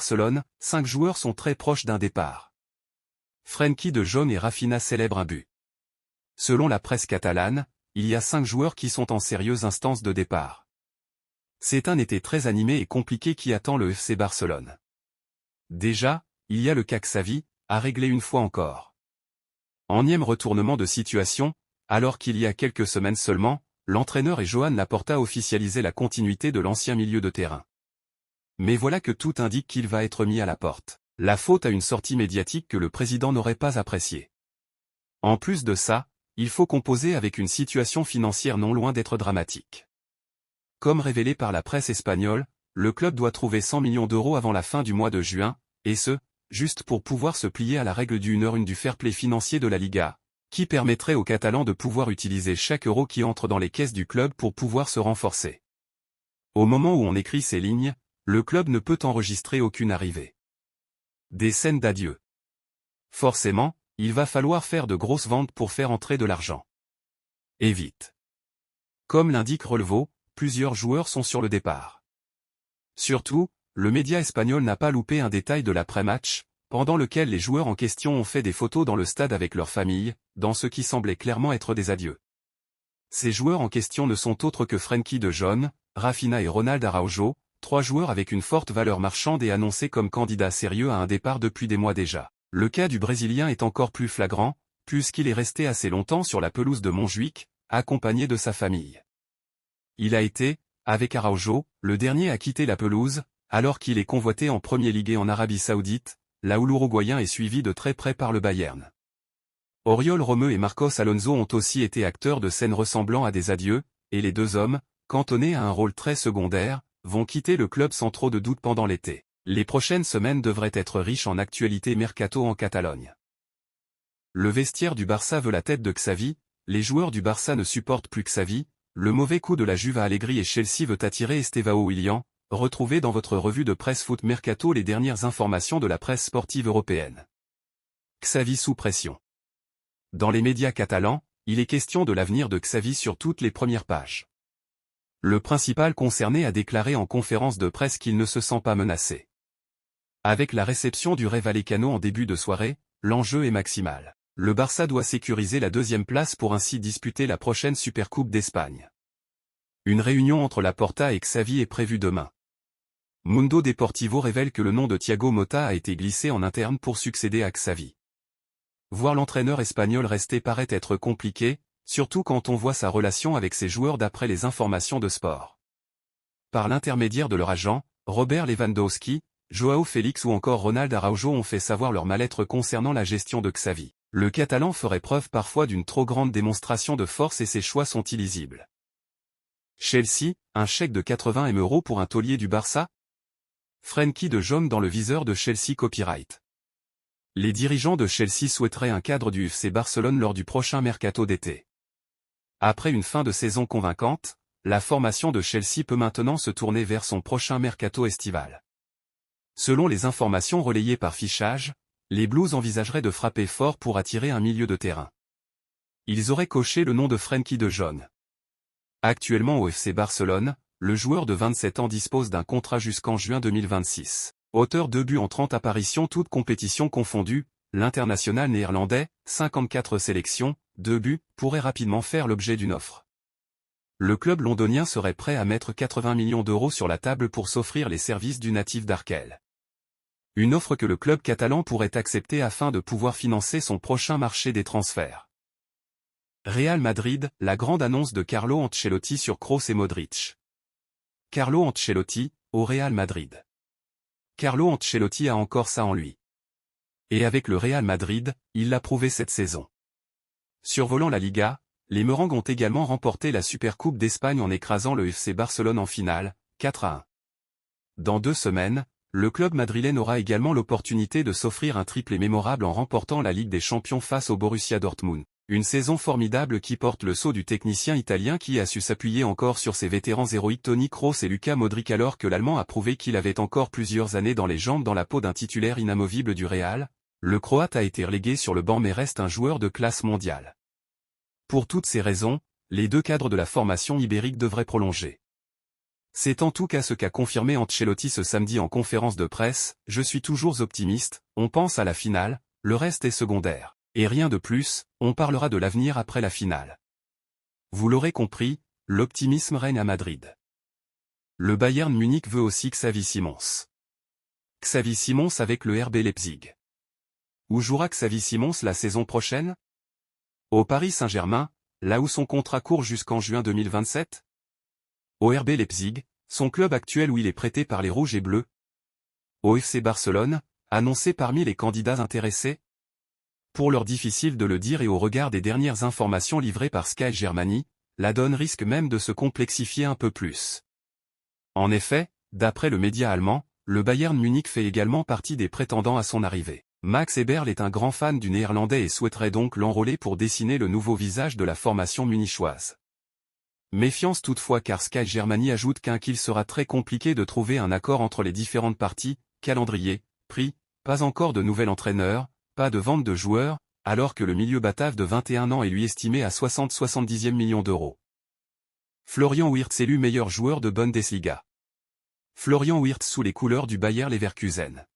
Barcelone, 5 joueurs sont très proches d'un départ. Frenkie de Jong et Raphinha célèbrent un but. Selon la presse catalane, il y a 5 joueurs qui sont en sérieuse instance de départ. C'est un été très animé et compliqué qui attend le FC Barcelone. Déjà, il y a le cas Xavi, à régler une fois encore. Énième retournement de situation, alors qu'il y a quelques semaines seulement, l'entraîneur et Joan Laporta officialisaient la continuité de l'ancien milieu de terrain. Mais voilà que tout indique qu'il va être mis à la porte. La faute à une sortie médiatique que le président n'aurait pas appréciée. En plus de ça, il faut composer avec une situation financière non loin d'être dramatique. Comme révélé par la presse espagnole, le club doit trouver 100 millions d'euros avant la fin du mois de juin, et ce, juste pour pouvoir se plier à la règle du 1/1 du fair play financier de la Liga, qui permettrait aux Catalans de pouvoir utiliser chaque euro qui entre dans les caisses du club pour pouvoir se renforcer. Au moment où on écrit ces lignes, le club ne peut enregistrer aucune arrivée. Des scènes d'adieu. Forcément, il va falloir faire de grosses ventes pour faire entrer de l'argent. Et vite. Comme l'indique Relevo, plusieurs joueurs sont sur le départ. Surtout, le média espagnol n'a pas loupé un détail de l'après-match, pendant lequel les joueurs en question ont fait des photos dans le stade avec leur famille, dans ce qui semblait clairement être des adieux. Ces joueurs en question ne sont autres que Frenkie de Jong, Raphinha et Ronald Araujo, 3 joueurs avec une forte valeur marchande et annoncés comme candidats sérieux à un départ depuis des mois déjà. Le cas du Brésilien est encore plus flagrant, puisqu'il est resté assez longtemps sur la pelouse de Montjuïc, accompagné de sa famille. Il a été, avec Araujo, le dernier à quitter la pelouse, alors qu'il est convoité en Premier Ligue en Arabie Saoudite, là où l'Uruguayen est suivi de très près par le Bayern. Oriol Romeu et Marcos Alonso ont aussi été acteurs de scènes ressemblant à des adieux, et les 2 hommes, cantonnés à un rôle très secondaire, vont quitter le club sans trop de doute pendant l'été. Les prochaines semaines devraient être riches en actualités mercato en Catalogne. Le vestiaire du Barça veut la tête de Xavi, les joueurs du Barça ne supportent plus Xavi, le mauvais coup de la Juve à Allegri et Chelsea veut attirer Estevao Willian. Retrouvez dans votre revue de presse Foot Mercato les dernières informations de la presse sportive européenne. Xavi sous pression. Dans les médias catalans, il est question de l'avenir de Xavi sur toutes les premières pages. Le principal concerné a déclaré en conférence de presse qu'il ne se sent pas menacé. Avec la réception du Rayo Vallecano en début de soirée, l'enjeu est maximal. Le Barça doit sécuriser la 2e place pour ainsi disputer la prochaine Supercoupe d'Espagne. Une réunion entre Laporta et Xavi est prévue demain. Mundo Deportivo révèle que le nom de Thiago Motta a été glissé en interne pour succéder à Xavi. Voir l'entraîneur espagnol rester paraît être compliqué, surtout quand on voit sa relation avec ses joueurs d'après les informations de Sport. Par l'intermédiaire de leur agent, Robert Lewandowski, Joao Félix ou encore Ronald Araujo ont fait savoir leur mal-être concernant la gestion de Xavi. Le Catalan ferait preuve parfois d'une trop grande démonstration de force et ses choix sont illisibles. Chelsea, un chèque de 80 M € pour un taulier du Barça? Frenkie de Jong dans le viseur de Chelsea Copyright. Les dirigeants de Chelsea souhaiteraient un cadre du FC Barcelone lors du prochain mercato d'été. Après une fin de saison convaincante, la formation de Chelsea peut maintenant se tourner vers son prochain mercato estival. Selon les informations relayées par Fichage, les Blues envisageraient de frapper fort pour attirer un milieu de terrain. Ils auraient coché le nom de Frenkie de Jong. Actuellement au FC Barcelone, le joueur de 27 ans dispose d'un contrat jusqu'en juin 2026. Auteur 2 buts en 30 apparitions toutes compétitions confondues, l'international néerlandais, 54 sélections, 2 buts, pourrait rapidement faire l'objet d'une offre. Le club londonien serait prêt à mettre 80 millions d'euros sur la table pour s'offrir les services du natif d'Arkel. Une offre que le club catalan pourrait accepter afin de pouvoir financer son prochain marché des transferts. Real Madrid, la grande annonce de Carlo Ancelotti sur Kroos et Modric. Carlo Ancelotti, au Real Madrid. Carlo Ancelotti a encore ça en lui. Et avec le Real Madrid, il l'a prouvé cette saison. Survolant la Liga, les Merengues ont également remporté la Supercoupe d'Espagne en écrasant le FC Barcelone en finale, 4-1. Dans 2 semaines, le club madrilène aura également l'opportunité de s'offrir un triplé mémorable en remportant la Ligue des Champions face au Borussia Dortmund. Une saison formidable qui porte le sceau du technicien italien qui a su s'appuyer encore sur ses vétérans héroïques Toni Kroos et Luka Modric alors que l'Allemand a prouvé qu'il avait encore plusieurs années dans les jambes dans la peau d'un titulaire inamovible du Real. Le Croate a été relégué sur le banc mais reste un joueur de classe mondiale. Pour toutes ces raisons, les 2 cadres de la formation ibérique devraient prolonger. C'est en tout cas ce qu'a confirmé Ancelotti ce samedi en conférence de presse, « Je suis toujours optimiste, on pense à la finale, le reste est secondaire. Et rien de plus, on parlera de l'avenir après la finale. » Vous l'aurez compris, l'optimisme règne à Madrid. Le Bayern Munich veut aussi Xavi Simons. Xavi Simons avec le RB Leipzig. Où jouera Xavi Simons la saison prochaine? Au Paris Saint-Germain, là où son contrat court jusqu'en juin 2027? Au RB Leipzig, son club actuel où il est prêté par les Rouges et Bleus? Au FC Barcelone, annoncé parmi les candidats intéressés? Pour l'heure difficile de le dire et au regard des dernières informations livrées par Sky Germany, la donne risque même de se complexifier un peu plus. En effet, d'après le média allemand, le Bayern Munich fait également partie des prétendants à son arrivée. Max Eberl est un grand fan du Néerlandais et souhaiterait donc l'enrôler pour dessiner le nouveau visage de la formation munichoise. Méfiance toutefois car Sky Germany ajoute qu'il sera très compliqué de trouver un accord entre les différentes parties, calendrier, prix, pas encore de nouvel entraîneur, pas de vente de joueurs, alors que le milieu batave de 21 ans est lui estimé à 60-70 millions d'euros. Florian Wirtz élu meilleur joueur de Bundesliga. Florian Wirtz sous les couleurs du Bayer Leverkusen.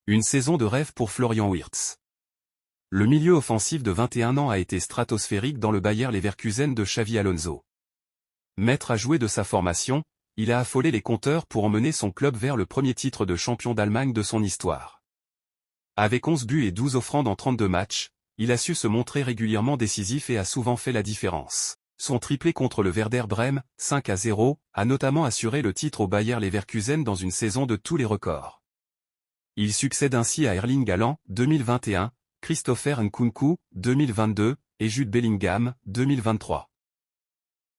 Une saison de rêve pour Florian Wirtz. Le milieu offensif de 21 ans a été stratosphérique dans le Bayer Leverkusen de Xavi Alonso. Maître à jouer de sa formation, il a affolé les compteurs pour emmener son club vers le premier titre de champion d'Allemagne de son histoire. Avec 11 buts et 12 offrandes en 32 matchs, il a su se montrer régulièrement décisif et a souvent fait la différence. Son triplé contre le Werder Brême, 5-0, a notamment assuré le titre au Bayer Leverkusen dans une saison de tous les records. Il succède ainsi à Erling Haaland, 2021, Christopher Nkunku, 2022, et Jude Bellingham, 2023.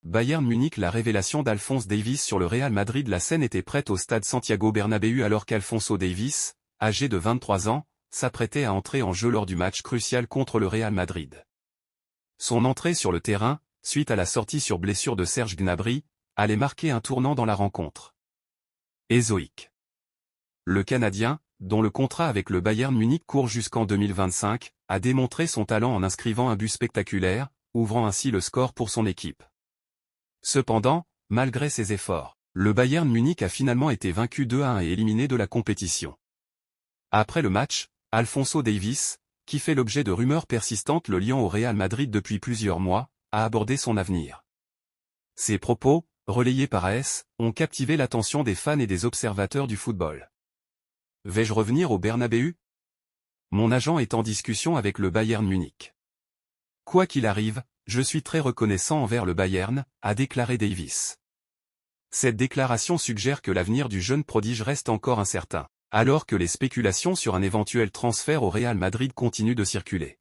Bayern Munich. La révélation d'Alphonso Davies sur le Real Madrid. La scène était prête au stade Santiago Bernabéu alors qu'Alphonso Davies, âgé de 23 ans, s'apprêtait à entrer en jeu lors du match crucial contre le Real Madrid. Son entrée sur le terrain, suite à la sortie sur blessure de Serge Gnabry, allait marquer un tournant dans la rencontre. Ézoïque. Le Canadien, dont le contrat avec le Bayern Munich court jusqu'en 2025, a démontré son talent en inscrivant un but spectaculaire, ouvrant ainsi le score pour son équipe. Cependant, malgré ses efforts, le Bayern Munich a finalement été vaincu 2-1 et éliminé de la compétition. Après le match, Alphonso Davies, qui fait l'objet de rumeurs persistantes le liant au Real Madrid depuis plusieurs mois, a abordé son avenir. Ses propos, relayés par AS, ont captivé l'attention des fans et des observateurs du football. Vais-je revenir au Bernabéu? Mon agent est en discussion avec le Bayern Munich. Quoi qu'il arrive, je suis très reconnaissant envers le Bayern, a déclaré Davies. Cette déclaration suggère que l'avenir du jeune prodige reste encore incertain, alors que les spéculations sur un éventuel transfert au Real Madrid continuent de circuler.